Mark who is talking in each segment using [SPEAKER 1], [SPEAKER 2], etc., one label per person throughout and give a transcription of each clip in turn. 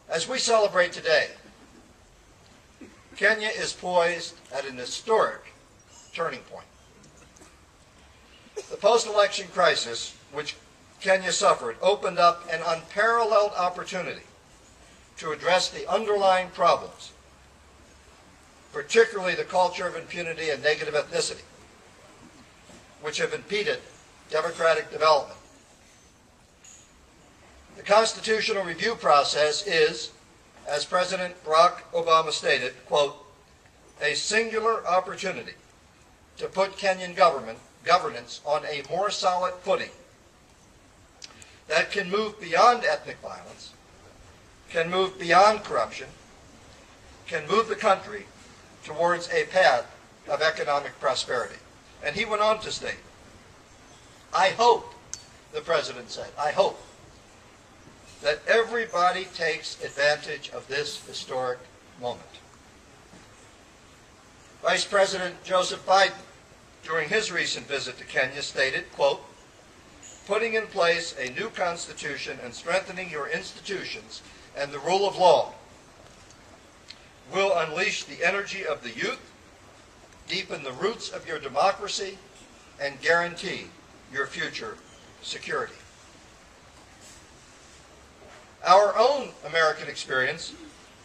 [SPEAKER 1] As we celebrate today, Kenya is poised at an historic turning point. The post-election crisis, which Kenya suffered, opened up an unparalleled opportunity to address the underlying problems, particularly the culture of impunity and negative ethnicity, which have impeded democratic development. The constitutional review process is, as President Barack Obama stated, quote, a singular opportunity to put Kenyan governance on a more solid footing that can move beyond ethnic violence, can move beyond corruption, can move the country towards a path of economic prosperity. And he went on to state, I hope, the President said, I hope that everybody takes advantage of this historic moment. Vice President Joseph Biden, during his recent visit to Kenya, stated, quote, putting in place a new constitution and strengthening your institutions and the rule of law will unleash the energy of the youth, deepen the roots of your democracy, and guarantee your future security. Our own American experience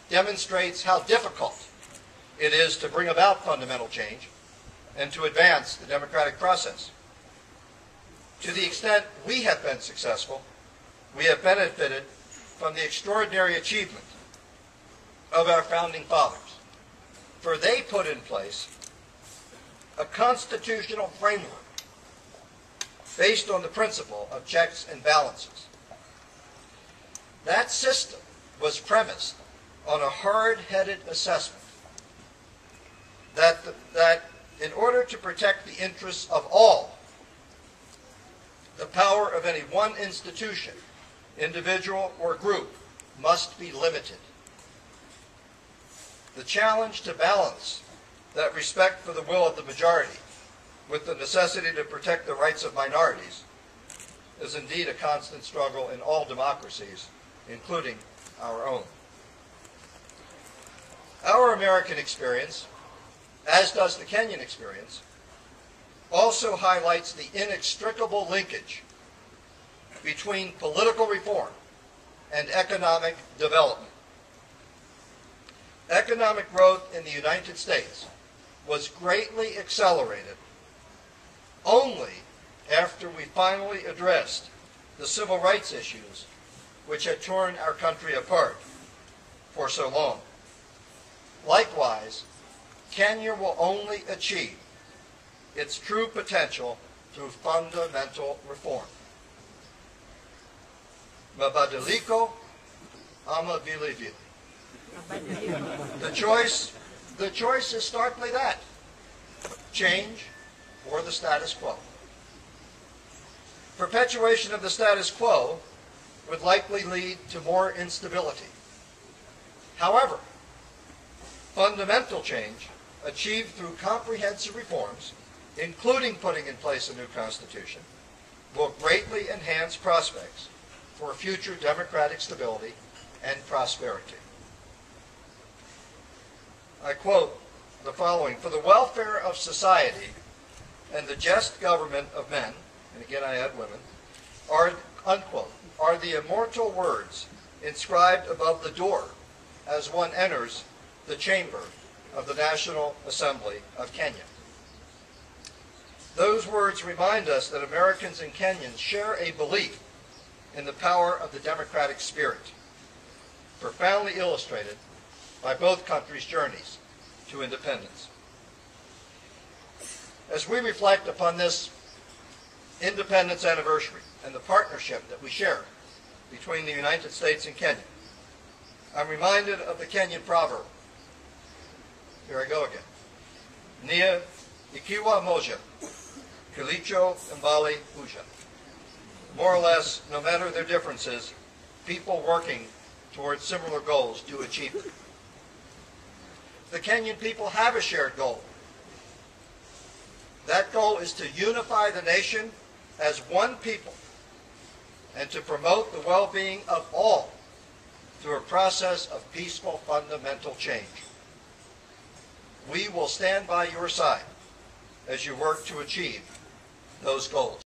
[SPEAKER 1] demonstrates how difficult it is to bring about fundamental change and to advance the democratic process. To the extent we have been successful, we have benefited from the extraordinary achievement of our founding fathers, for they put in place a constitutional framework based on the principle of checks and balances. That system was premised on a hard-headed assessment that in order to protect the interests of all, the power of any one institution, individual, or group must be limited. The challenge to balance that respect for the will of the majority with the necessity to protect the rights of minorities is indeed a constant struggle in all democracies, including our own. Our American experience, as does the Kenyan experience, also highlights the inextricable linkage between political reform and economic development. Economic growth in the United States was greatly accelerated only after we finally addressed the civil rights issues which had torn our country apart for so long. Likewise, Kenya will only achieve its true potential through fundamental reform. Mabadiliko ama vile vile. The choice is starkly that: change or the status quo. Perpetuation of the status quo would likely lead to more instability. However, fundamental change achieved through comprehensive reforms, including putting in place a new constitution, will greatly enhance prospects for future democratic stability and prosperity. I quote the following: for the welfare of society and the just government of men, and again I add women, are, unquote, are the immortal words inscribed above the door as one enters the chamber of the National Assembly of Kenya. Those words remind us that Americans and Kenyans share a belief in the power of the democratic spirit, profoundly illustrated by both countries' journeys to independence. As we reflect upon this independence anniversary and the partnership that we share between the United States and Kenya, I'm reminded of the Kenyan proverb. Here I go again. Nia ikiwa moja, kilicho mbali huja. More or less, no matter their differences, people working towards similar goals do achieve it. The Kenyan people have a shared goal. That goal is to unify the nation as one people and to promote the well-being of all through a process of peaceful fundamental change. We will stand by your side as you work to achieve those goals.